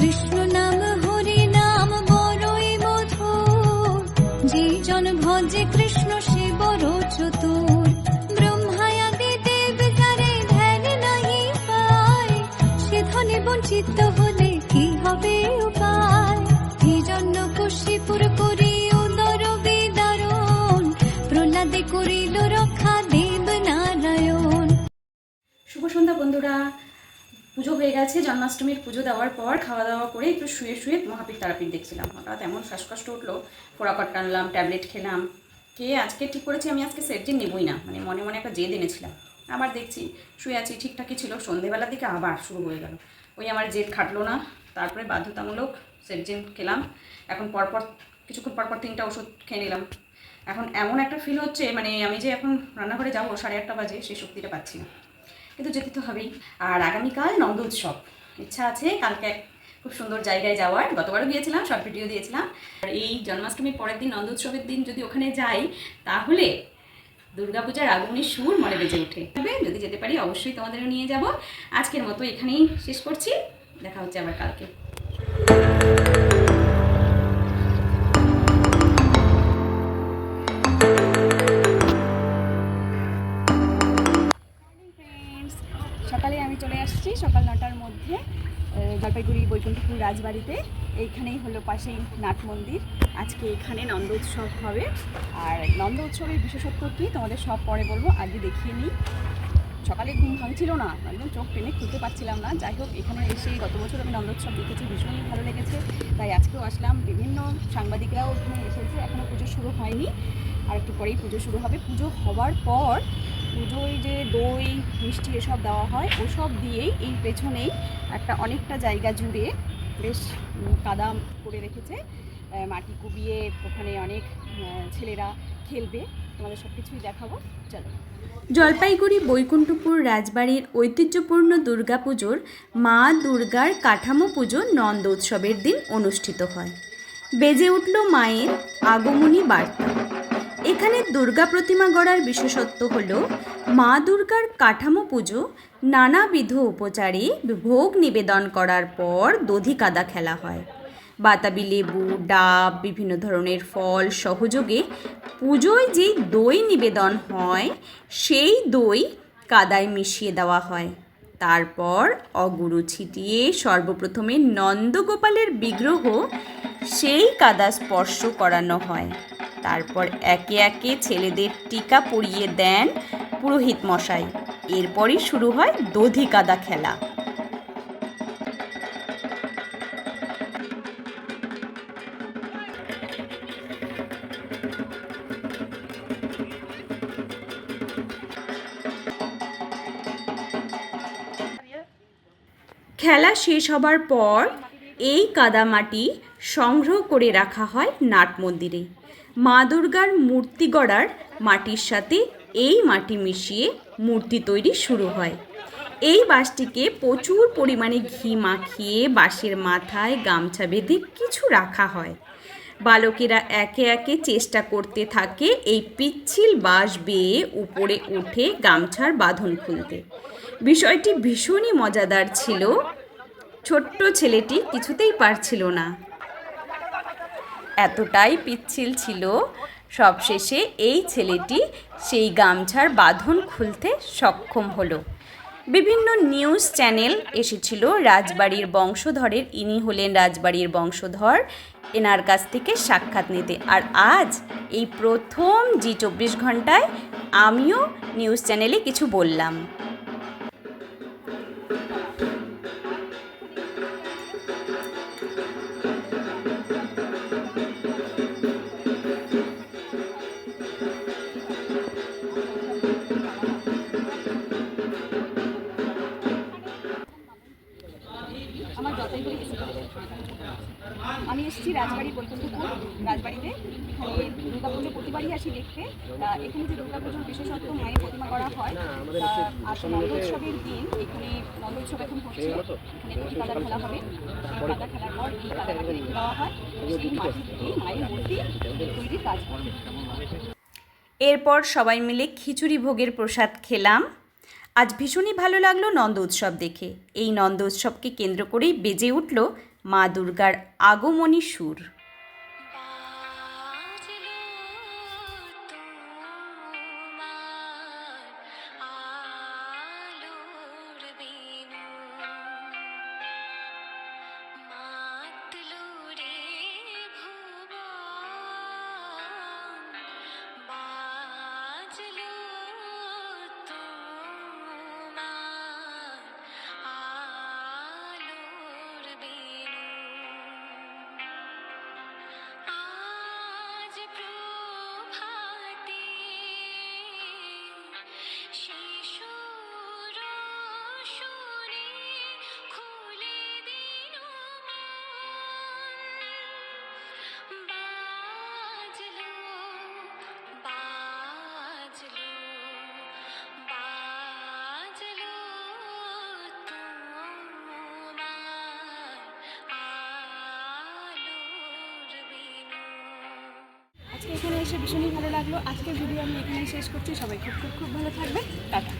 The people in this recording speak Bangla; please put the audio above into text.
কৃষ্ণ নাম হরি নাম বড়ই মধুর, যে জন ভজে কৃষ্ণ সে বড় চতুর। ব্রহ্মায়াদি দেব যারে ধ্যান নাহি পায়, সে ধনে বঞ্চিত হলে কি হবে উপায়। এই জন্য কশিপুর করি উদর বিদারণ, প্রহ্লাদে করিল রক্ষা দেব নারায়ণ। শুভ সন্ধ্যা বন্ধুরা। পুজো হয়ে গেছে, জন্মাষ্টমীর পুজো দেওয়ার পর খাওয়া দাওয়া করে একটু শুয়ে শুয়ে মহাবীর তারাপীঠ দেখছিলাম। হঠাৎ এমন শ্বাসকষ্ট উঠলো, ফোড়াকট টানলাম, ট্যাবলেট খেলাম, খেয়ে আজকে ঠিক করেছি আমি আজকে সেটজিন নেবই না, মানে মনে মনে একটা জেদ এনেছিলাম। আবার দেখছি শুয়ে আছি, ঠিকঠাকই ছিল, সন্ধেবেলার দিকে আবার শুরু হয়ে গেল। ওই আমার জেদ খাটলো না, তারপরে বাধ্যতামূলক সেটজিন খেলাম। এখন পরপর কিছুক্ষণ পরপর 3টা ওষুধ খেয়ে নিলাম। এখন এমন একটা ফিল হচ্ছে, মানে আমি যে এখন রান্নাঘরে যাবো 8:30 বাজে, সেই শক্তিটা পাচ্ছি না, কিন্তু যেতে তো হবেই। আর আগামীকাল নন্দ উৎসব, ইচ্ছা আছে কালকে খুব সুন্দর জায়গায় যাওয়ার। গতবারও গিয়েছিলাম, শর্ট ভিডিও দিয়েছিলাম। আর এই জন্মাষ্টমীর পরের দিন নন্দ উৎসবের দিন যদি ওখানে যাই, তাহলে দুর্গাপূজার আগমনীর সুর মনে বেজে ওঠে। যদি যেতে পারি অবশ্যই তোমাদেরও নিয়ে যাব। আজকের মতো এখানেই শেষ করছি, দেখা হচ্ছে আবার কালকে। সকালে আমি চলে আসছি সকাল 9টার মধ্যে জলপাইগুড়ি বৈকুণ্ঠপুর রাজবাড়িতে। এইখানেই হলো পাশেই নাট মন্দির। আজকে এখানে নন্দ উৎসব হবে। আর নন্দ উৎসবের বিশেষত্ব কী তোমাদের সব পরে বলবো, আগে দেখিয়ে নিই। সকালে ঘুম ভাঙছিল না, একদম চোখ টেনে খুলতে পারছিলাম না। যাই হোক, এখানে এসে গত বছর আমি নন্দ উৎসব দেখেছি, ভীষণই ভালো লেগেছে, তাই আজকেও আসলাম। বিভিন্ন সাংবাদিকরাও এখানে এসেছে। এখনও পুজো শুরু হয়নি, আর একটু পরেই পুজো শুরু হবে। পুজো হওয়ার পর পুজোয় যে দই মিষ্টি এসব দেওয়া হয়, ওসব দিয়েই এই পেছনেই একটা অনেকটা জায়গা জুড়ে বেশ কাদা করে রেখেছে, মাটি কুবিয়ে ওখানে অনেক ছেলেরা খেলবে। তোমাদের সব কিছুই দেখাবো, চলো। জলপাইগুড়ি বৈকুণ্ঠপুর রাজবাড়ির ঐতিহ্যপূর্ণ দুর্গাপুজোর মা দুর্গার কাঠামো পুজো নন্দ উৎসবের দিন অনুষ্ঠিত হয়। বেজে উঠল মায়ের আগমনী বার্তা। এখানে দুর্গা প্রতিমা গড়ার বিশেষত্ব হল মা দুর্গার কাঠামো পুজো নানাবিধ উপচারে ভোগ নিবেদন করার পর দধি কাদা খেলা হয়। বাতাবি লেবু, ডাব, বিভিন্ন ধরনের ফল সহযোগে পুজোয় যেই দই নিবেদন হয়, সেই দই কাদায় মিশিয়ে দেওয়া হয়। তারপর অগুরু ছিটিয়ে সর্বপ্রথমে নন্দগোপালের বিগ্রহ সেই কাদা স্পর্শ করানো হয়। তারপর একে একে ছেলেদের টিকা পরিয়ে দেন পুরোহিত মশাই। এরপরই শুরু হয় দধি কাদা খেলা। খেলা শেষ হবার পর এই কাদামাটি সংগ্রহ করে রাখা হয় নাট মন্দিরে। মা দুর্গার মূর্তি গড়ার মাটির সাথে এই মাটি মিশিয়ে মূর্তি তৈরি শুরু হয়। এই বাঁশটিকে প্রচুর পরিমাণে ঘি মাখিয়ে বাঁশের মাথায় গামছা বেঁধে কিছু রাখা হয়। বালকেরা একে একে চেষ্টা করতে থাকে এই পিচ্ছিল বাঁশ বেয়ে উপরে উঠে গামছার বাঁধন খুলতে। বিষয়টি ভীষণই মজাদার ছিল। ছোট্ট ছেলেটি কিছুতেই পারছিল না, এতটাই পিচ্ছিল ছিল। সবশেষে এই ছেলেটি সেই গামছার বাঁধন খুলতে সক্ষম হলো। বিভিন্ন নিউজ চ্যানেল এসেছিল রাজবাড়ির বংশধরের, ইনি হলেন রাজবাড়ির বংশধর, এনার কাছ থেকে সাক্ষাৎ নিতে। আর আজ এই প্রথম জি 24 ঘন্টায় আমিও নিউজ চ্যানেলে কিছু বললাম। আমি এসেছি রাজবাড়ি বৈকুণ্ঠপুর রাজবাড়িতে। এখানে দুর্গাপুজো প্রতিবারই আসি দেখতে। এখানে যে দুর্গাপুজোর বিশেষত্ব, মায়ের প্রতিমা করা হয়, আর নন্দ উৎসবের দিন এখানে নন্দ উৎসব এখন হচ্ছে, এখানে দধি কাদা খেলা হবে। সেই কাদা খেলার পর এই কাদা মাটি রেখে দেওয়া হয়, সেই মাটি দিয়েই মায়ের মূর্তি তৈরির কাজ হয়। এরপর সবাই মিলে খিচুড়ি ভোগের প্রসাদ খেলাম। আজ ভীষণই ভালো লাগলো নন্দ উৎসব দেখে। এই নন্দ উৎসবকে কেন্দ্র করেই বেজে উঠল মা দুর্গার আগমনী সুর। বাজলো তোমার আলোর বেণু, মাতলো রে ভুবন, বাজলো তোমার আলোর বেণু। আজ প্রভাতে শিশুর সুরে খুলে দিল মন, বাজলো বাজলো বাজলো তোমার আলোর বেণু। আজকে এখানে এসে ভীষণই ভালো লাগলো। আজকের ভিডিও আমি এখানেই শেষ করছি। সবাই খুব খুব খুব ভালো থাকবে। টাটা।